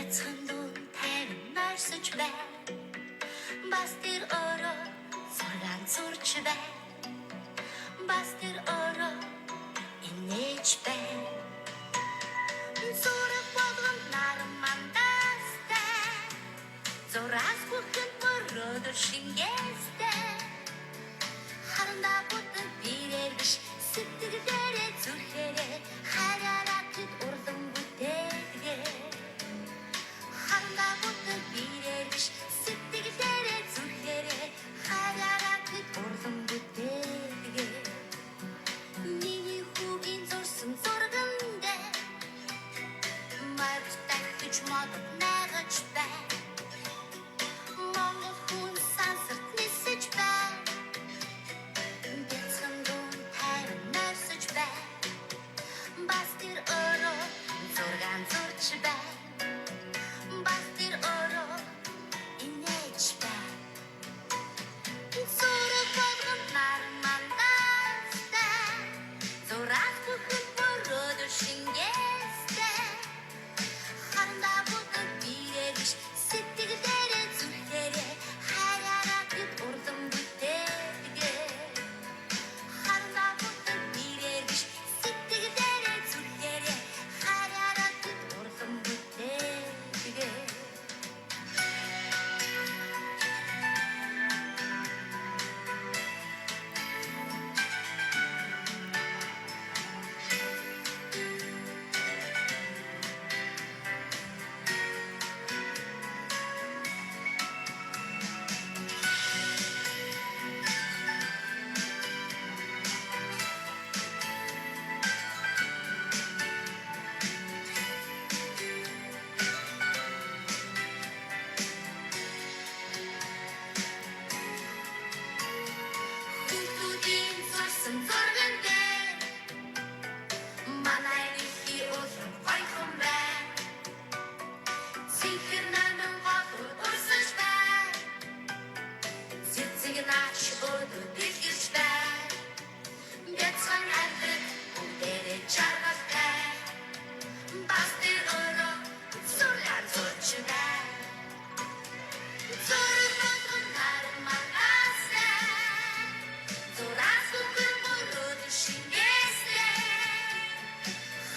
Betsundun tävn narsıç be Bastir oro sorgan surç be Bastir oro inneç be Zoruk bolgun narmandaste Zoraz buhun morodur şingeste Harında butun birermiş Süttügdere zülhere Hararakıt ordum bu devge Harında butun birermiş Süttügdere zülhere Hararakıt ordum bu devge Mini hugin zorsun zorgunda Markta güç moduk nağıç be Mongol hun sansırt nisıç be Betsundun tävn narsıç be Bastir oro zorgan zorç be Bastir oro inneç be Zoruk bolgun narmandaste Zoraz buhun morodur şingeste Harında butun birermiş Süttügdere zülhere Hararakıt ordum bu devge Harında butun birermiş Süttügdere zülhere Hararakıt ordum bu devge Hugin zorsun zorgunda Manaylıki olsun koykun be Zinkirnanın koku ursuz be Zitsigin aç odu bilgiç be Betsan artık bu dere çargaz be Bastir oro zorlar zorçu be Zorun olgun narmandaste Zoraz buhun morodur şingeste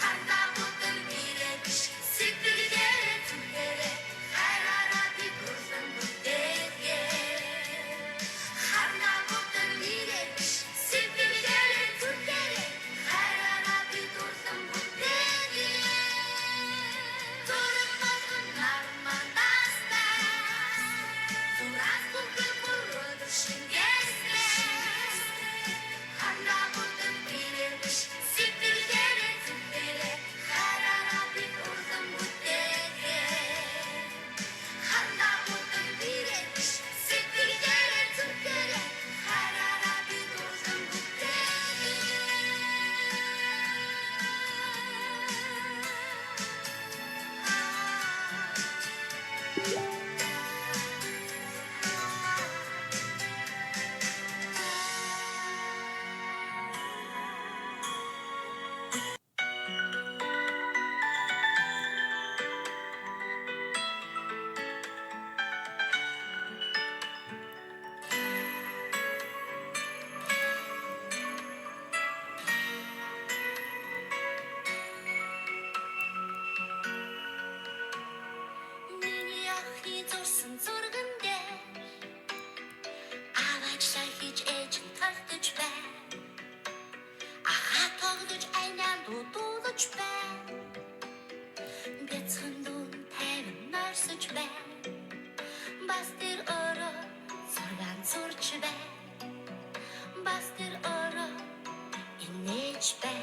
Harda butun birermiş Süttügdere zülhere Hararakıt ordum bu devge Harda butun birermiş Süttügdere zülhere Hararakıt ordum bu devge Zorun bolgun narmandaste Zoraz buhun morodur şingeste Harda butun birermiş Süttügdere zülhere Hararakıt ordum bu devge Harda butun birermiş Süttügdere zülhere Hararakıt ordum bu Mini ahi zorsun zorgunda Ağaçta hiç için tartıç be Aha togduç aynen duduluç be Betsundun tävn narsıç be Bastir oro sorgan zorç be Bastir oro inneç be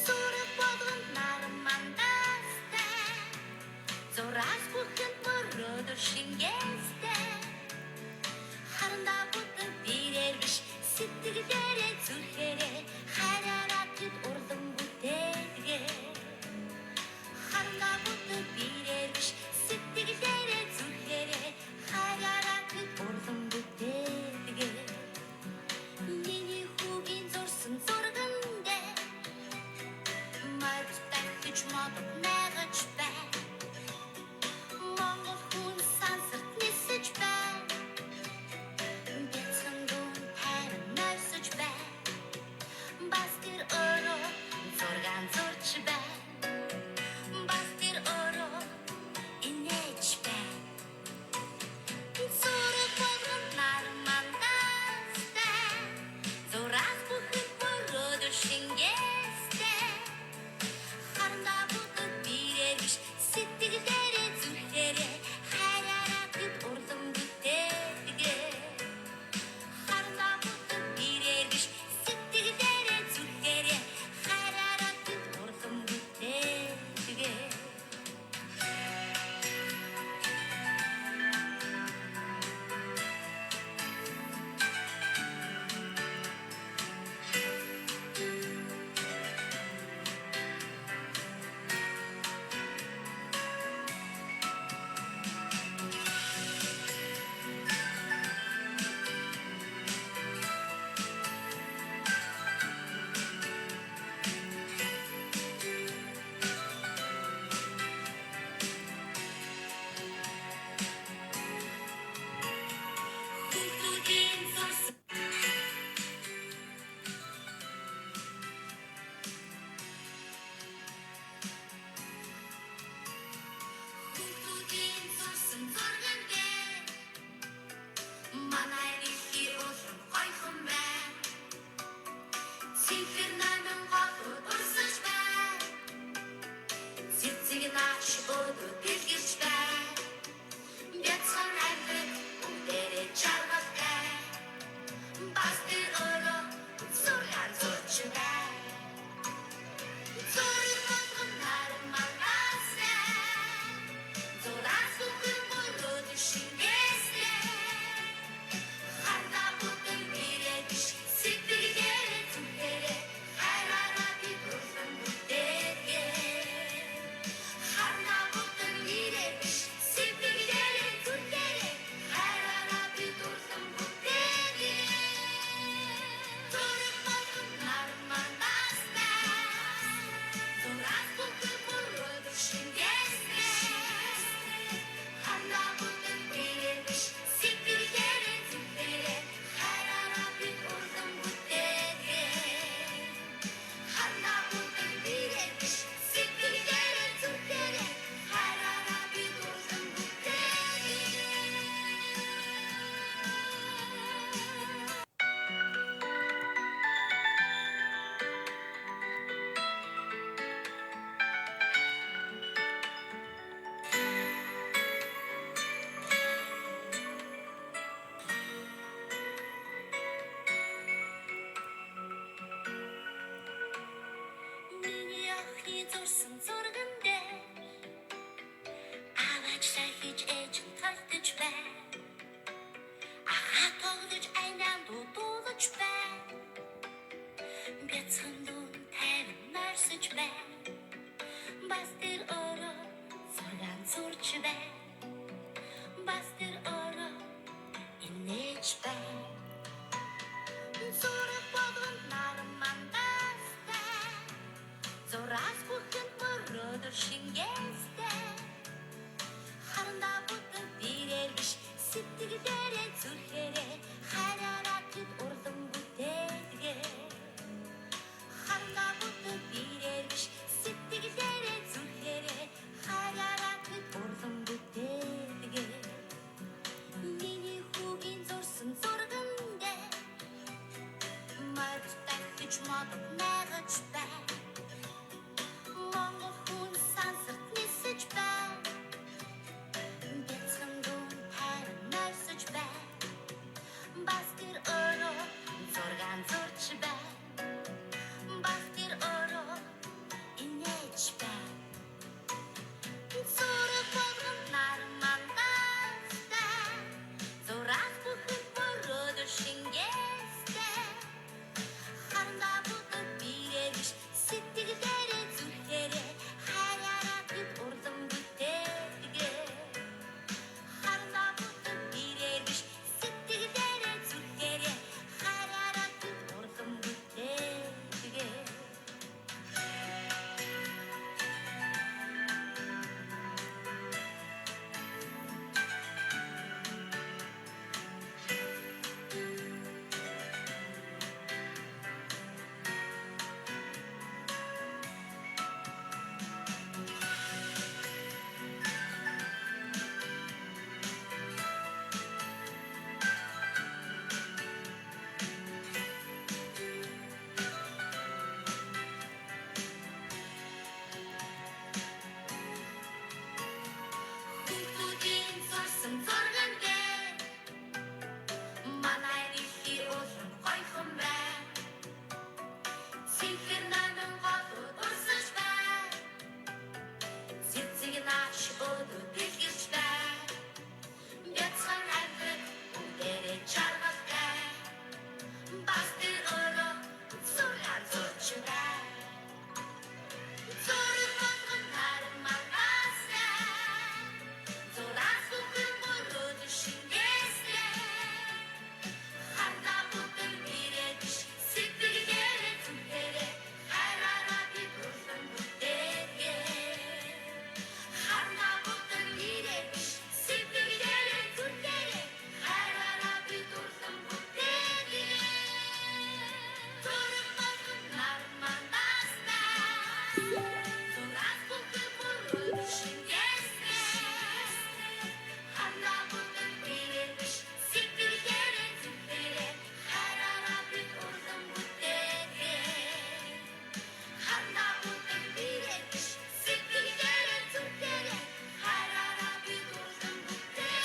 Zoruk bolgun narmandaste Zoraz buhun morodur şingeste Harında butun birermiş Süttügdere zülhere Hararakıt ordum bu devge Harında butun birermiş Süttügdere zülhere Hararakıt ordum bu devge Mini hugin zorsun zorgunda Markta güç moduk nağıç be гэж ээж талтаж бай. Ахаа тоглож айнаандуу дуулаж бай. Бяцхан дүн тайван нарсаж бай. Бас тэр ороо зургаан зурч бай. Бас тэр ороо инээж бай. Зураг болгон нарамандастай. Зураас бүхэнд мөрөөдөр шингээстэй. Харандаа бүтэн бирээр биш сэтгэлдээрээ зүрхээрээ хараараа тэд урлан бүтээдгээ. Харандаа бүтэн бирээр биш сэтгэлдээрээ зүрхээрээ хараараа тэд урлан бүтээдгээ. Миний хүүгийн зурсан зурган дээр мартах гэж модод найгаж бай. Монгол хүн сансарт нисэж бай. Бяцхан дүн тайван нарсаж бай. Бас тэр ороо зургаан зурч бай. Бас тэр ороо инээж бай. Зураг болгон нарамандастай. Зураг бүхэнд мөрөөдөр шингээстэй. Харандаа бүтэн бирээр биш сэтгэлдээрээ зүрхээрээ хараараа тэд урлан бүтээдгээ. Харандаа бүтэн бирээр биш сэтгэлдээрээ зүрхээрээ хараараа тэд урлан бүтээдгээ. Хүүхдүүдийн зурсан зурган дээр манай дэлхий улам гойхон бай. Цэнхэр намын голууд урсаж бай. Цэцэг нааш өдөө дэлгэрч бай. Бяцхан амьдрал бүгдээрээ чаргалтай. Бас тэр ороо зургаан зурч бай. Зураг болгон нарамандастай. Зураг бүхэн мөрөөдөр шингээстэй. Харандаа бүтэн бирээр биш сэтгэлдээрээ зүрхээрээ хараараа тэд урлан бүтээдгээ. Харандаа бүтэн бирээр биш сэтгэлдээрээ зүрхээрээ хараараа тэд урлан бүтээдгээ. Зураг болгон нарамандастай. Зураг бүхэн мөрөөдөр шингээстэй. Харандаа бүтэн бирээр биш сэтгэлдээрээ зүрхээрээ хараараа тэд урлан бүтээдгээ. Харандаа бүтэн бирээр биш сэтгэлдээрээ зүрхээрээ хараараа тэд урлан бүтээдгээ.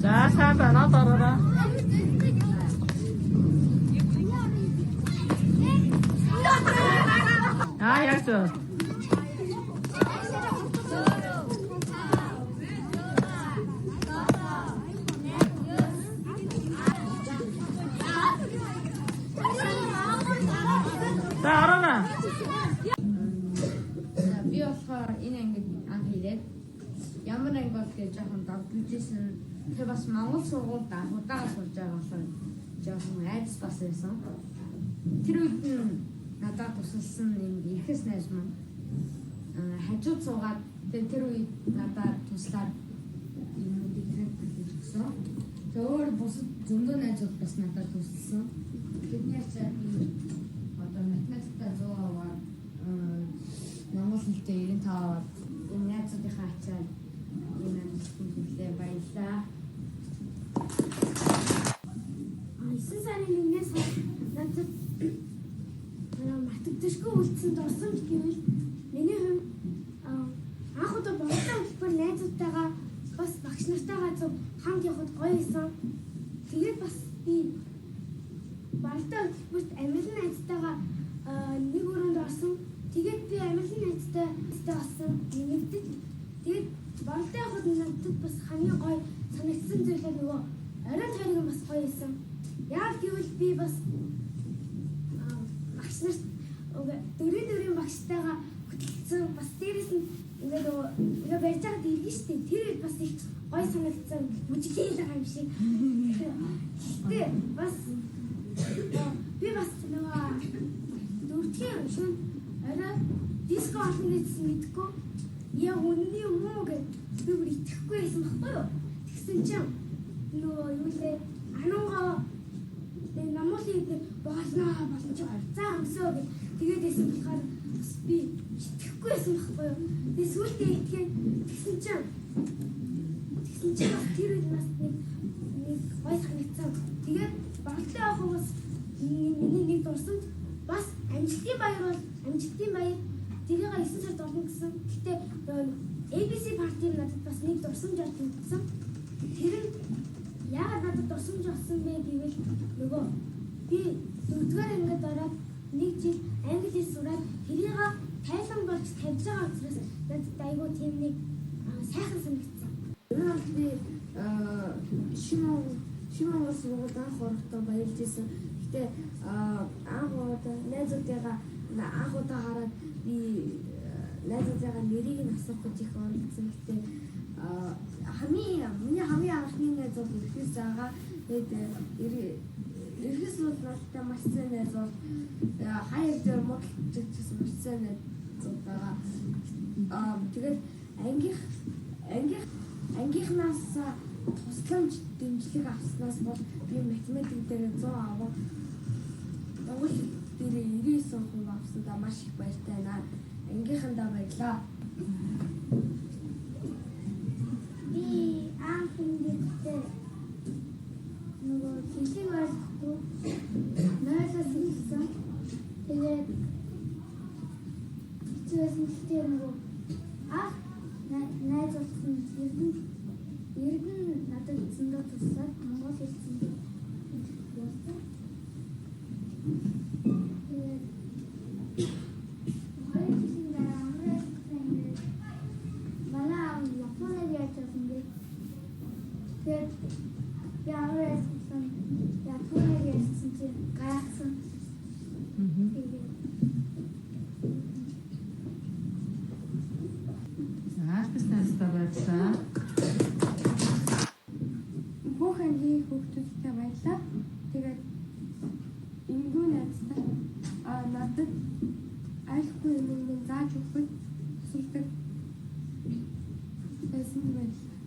자, 사과 나 따라라. 아, яг зөв. За ороо. Би болохоор энэ ангид анх ирээд ямар анги бол гэж жоохон давталжсэн. Тэр бас Монгол сургуульд удаага сурж байгаа болохоор жоохон айдас бас байсан. Тэр үед нь надад тусалсан юм ихэс найз маань хажууд суугаад тэр үед надад туслаад юм дигрэт хийж өгсөн. Тэр өөр бусад зөндөө найзууд бас надад тусалсан. Тэдний ачаад одоо математикта 100 аваад Монгол хэлтэй 95 аваад энэ найзуудынхаа ачаад энэ амжилттай баярлаа. 9 сарын 1-ээс надад математикчгүй үлдсэн дурсамж гэвэл миний хувьд анх удаа болтой хөтөлбөр найзуудтайгаа бас багш нартайгаа зөв хамт явахд гоё байсан. Тэгээд бас би болтой хөтөлбөрт амилын найзтайгаа нэг өрөөнд орсон. Тэгээд би амилын найзтай болсон. Нэгдэж тэгээд болтой явахд надад бас хамгийн гоё санагдсан зүйлээ нөгөө оройн тойрог бас гоё байсан. Яг гэвэл би бас багш нарт дөрийн багштайгаа хөтлөсөн. Бас дээрээс нь ингээ барьж байгаад иргэн штэ. Тэр бас их гоё санагдсан. Бүжиглээ байгаа юм шиг. Тэгээ бас би бас нөгөө дөрөвдгийн шөнө орой диско олно гэсэн мэдгүй. Яг үнний юм уу гэж би бүр итгэхгүй байсан байхгүй юу? Тэгсэн чинь нөгөө юу лээ анангаа намуулын болно боломж гарцаа өмсөө гэж тэгээд байсан болохоор би итгэхгүй байсан байхгүй юу? Тэгээд сүүлдээ итгэхэд тэгсэн чинь тэр үед нас нэг гоё санагдсан. Тэгээд болтой авах бас миний нэг дурсамж бас амжилтын баяр бол амжилтын баяр тэрийг 9 сард олно гэсэн. Гэтэ ABC парти надад бас нэг дурсамж олсон. Тэр нь яагаад надад дурсамж олсон бэ гэвэл нөгөө би 4-р ангид ороод нэг жил англи хэл сураад тэрийг тайлан болж тавьж байгаа учраас надад айгүй тийм нэг сайхан санагдсан. Энэ би Шимонгол сургуульд анх орохдоо баярлж ирсэн. Гэтэ анх удаа найзуудтайгаа анх удаа хараад би найзуудтайгаа нэрийг нь асуух гэж их оролцсон. Гэтэ миний хамгийн анхны найзууд ихэс байгаа. Тэгээд ихэс бол надтай маш сайн найзууд. Хаяг дээр модалчсан маш сайн найзууд байгаа. Тэгээд ангийнхнаас тусламж дэмжлэг авснаас бол би математик дээр 100 аваад Монгол хэл дээр 99% авсандаа маш их баяртай байна. Ангийнхандаа баярлаа. Би анх ингэхдээ нөгөө хэлийг ойлгохгүй нойлоос хэлсэн. Тэгээд хэцүүсэн гэхдээ нөгөө найзуулсан эргэн надад зөндөө туслаад монгол хэлсэн. Баярлалаа. Бүх ангийн хүүхдүүдтэй баярлалаа. Тэгээд эндүү найзтай надад айлхгүй юм зааж өгөхөд тусалдаг байсан байлаа.